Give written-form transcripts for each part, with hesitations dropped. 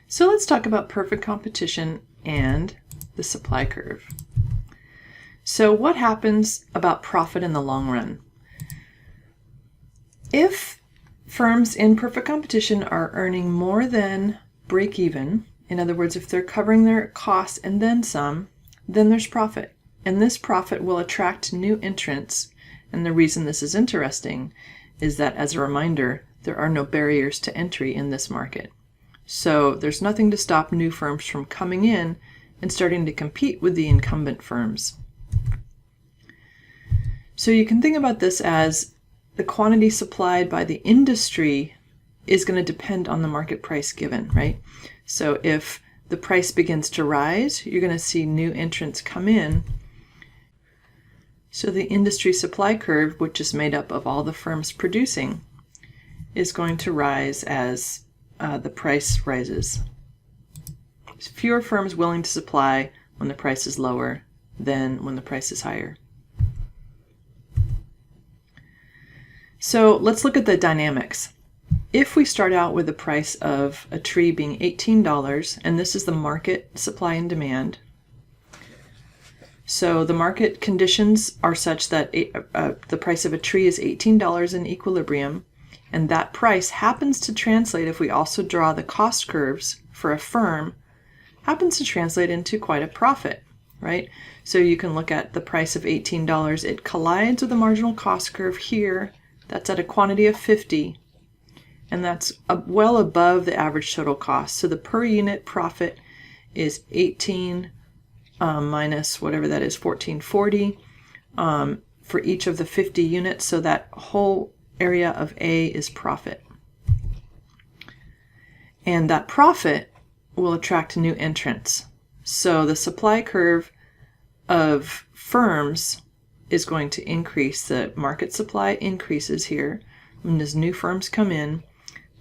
So let's talk about perfect competition and the supply curve. So what happens about profit in the long run? If firms in perfect competition are earning more than break even, in other words, if they're covering their costs and then some, then there's profit. And this profit will attract new entrants. And the reason this is interesting is that, as a reminder, there are no barriers to entry in this market. So there's nothing to stop new firms from coming in and starting to compete with the incumbent firms. So you can think about this as the quantity supplied by the industry is going to depend on the market price given, right? So if the price begins to rise, you're going to see new entrants come in. So the industry supply curve, which is made up of all the firms producing, is going to rise as the price rises. There's fewer firms willing to supply when the price is lower than when the price is higher. So let's look at the dynamics. If we start out with the price of a tree being $18, and this is the market supply and demand, so the market conditions are such that the price of a tree is $18 in equilibrium, and that price happens to translate, if we also draw the cost curves for a firm, happens to translate into quite a profit, right? So you can look at the price of $18. It collides with the marginal cost curve here. That's at a quantity of 50, and that's well above the average total cost. So the per unit profit is 18 minus whatever that is, 1440 for each of the 50 units. So that whole area of A is profit. And that profit will attract new entrants. So the supply curve of firms is going to increase. The market supply increases here. And as new firms come in,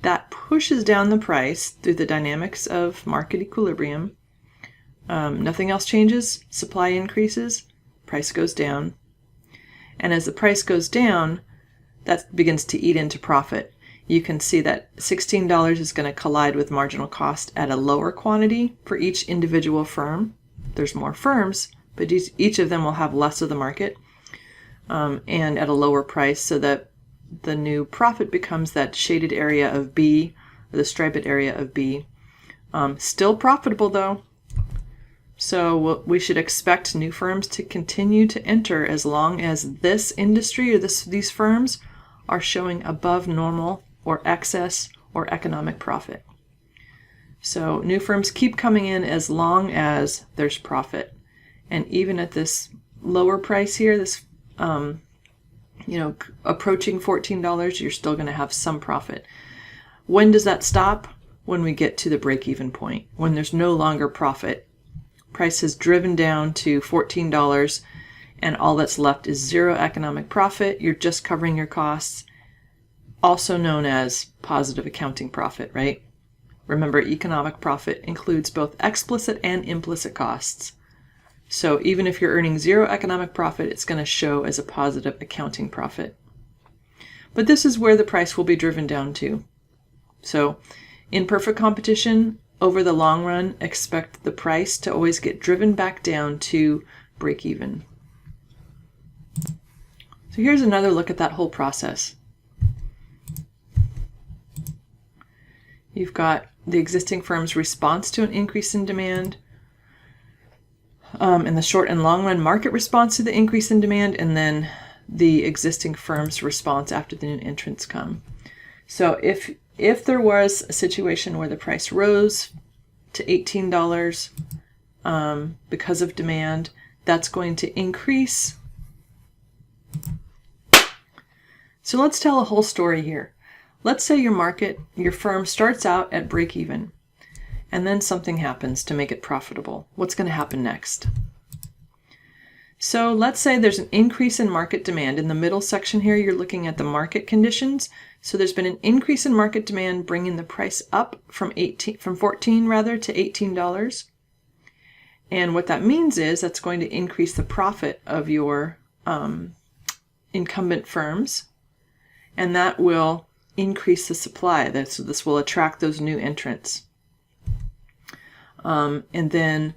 that pushes down the price through the dynamics of market equilibrium. Nothing else changes. Supply increases, price goes down. And as the price goes down, that begins to eat into profit. You can see that $16 is going to collide with marginal cost at a lower quantity for each individual firm. There's more firms, but each of them will have less of the market and at a lower price, so that the new profit becomes that shaded area of B, or the striped area of B. Still profitable though. So we should expect new firms to continue to enter as long as this industry or these firms are showing above normal or excess or economic profit. So new firms keep coming in as long as there's profit. And even at this lower price here, this approaching $14, you're still going to have some profit. When does that stop? When we get to the break-even point, when there's no longer profit. Price has driven down to $14 and all that's left is zero economic profit. You're just covering your costs, also known as positive accounting profit, right? Remember, economic profit includes both explicit and implicit costs. So even if you're earning zero economic profit, it's going to show as a positive accounting profit. But this is where the price will be driven down to. So in perfect competition, over the long run, expect the price to always get driven back down to break even. So here's another look at that whole process. You've got the existing firm's response to an increase in demand, in the short and long run market response to the increase in demand, and then the existing firm's response after the new entrants come. So if there was a situation where the price rose to $18 because of demand, that's going to increase. So let's tell a whole story here. Let's say your firm starts out at break even, and then something happens to make it profitable. What's going to happen next? So let's say there's an increase in market demand. In the middle section here, you're looking at the market conditions. So there's been an increase in market demand, bringing the price up from $14 to $18. And what that means is that's going to increase the profit of your incumbent firms, and that will increase the supply. So this will attract those new entrants. And then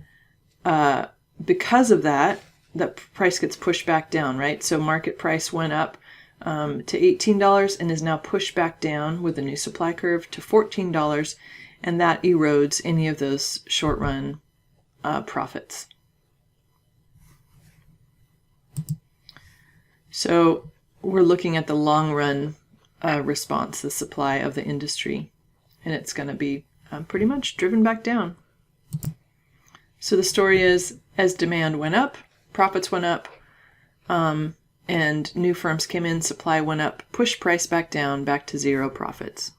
because of that, the price gets pushed back down, right? So market price went up to $18 and is now pushed back down with the new supply curve to $14, and that erodes any of those short-run profits. So we're looking at the long-run response, the supply of the industry, and it's going to be pretty much driven back down. So the story is, as demand went up, profits went up, and new firms came in, supply went up, pushed price back down, back to zero profits.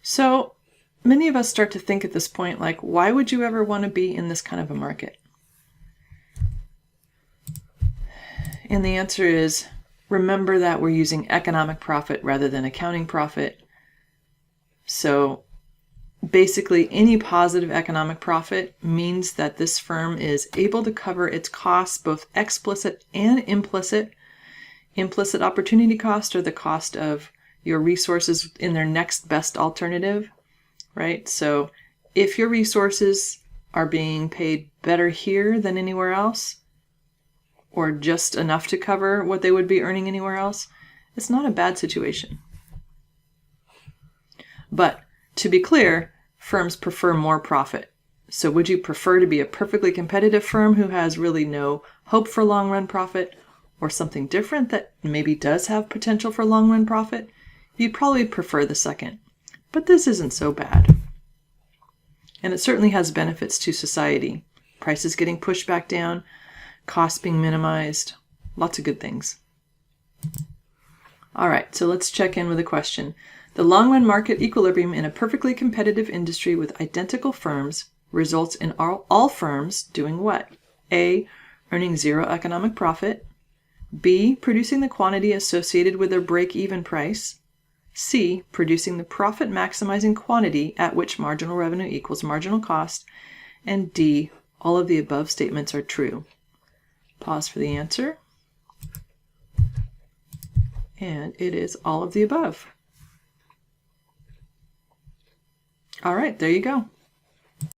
So many of us start to think at this point, like, why would you ever want to be in this kind of a market? And the answer is, remember that we're using economic profit rather than accounting profit. So basically, any positive economic profit means that this firm is able to cover its costs, both explicit and implicit. Implicit opportunity cost, or the cost of your resources in their next best alternative, right? So if your resources are being paid better here than anywhere else, or just enough to cover what they would be earning anywhere else, it's not a bad situation. But to be clear, firms prefer more profit. So would you prefer to be a perfectly competitive firm who has really no hope for long-run profit, or something different that maybe does have potential for long-run profit? You'd probably prefer the second. But this isn't so bad. And it certainly has benefits to society. Prices getting pushed back down, costs being minimized, lots of good things. All right, so let's check in with a question. The long-run market equilibrium in a perfectly competitive industry with identical firms results in all firms doing what? A, earning zero economic profit. B, producing the quantity associated with their break-even price. C, producing the profit-maximizing quantity at which marginal revenue equals marginal cost. And D, all of the above statements are true. Pause for the answer. And it is all of the above. All right, there you go.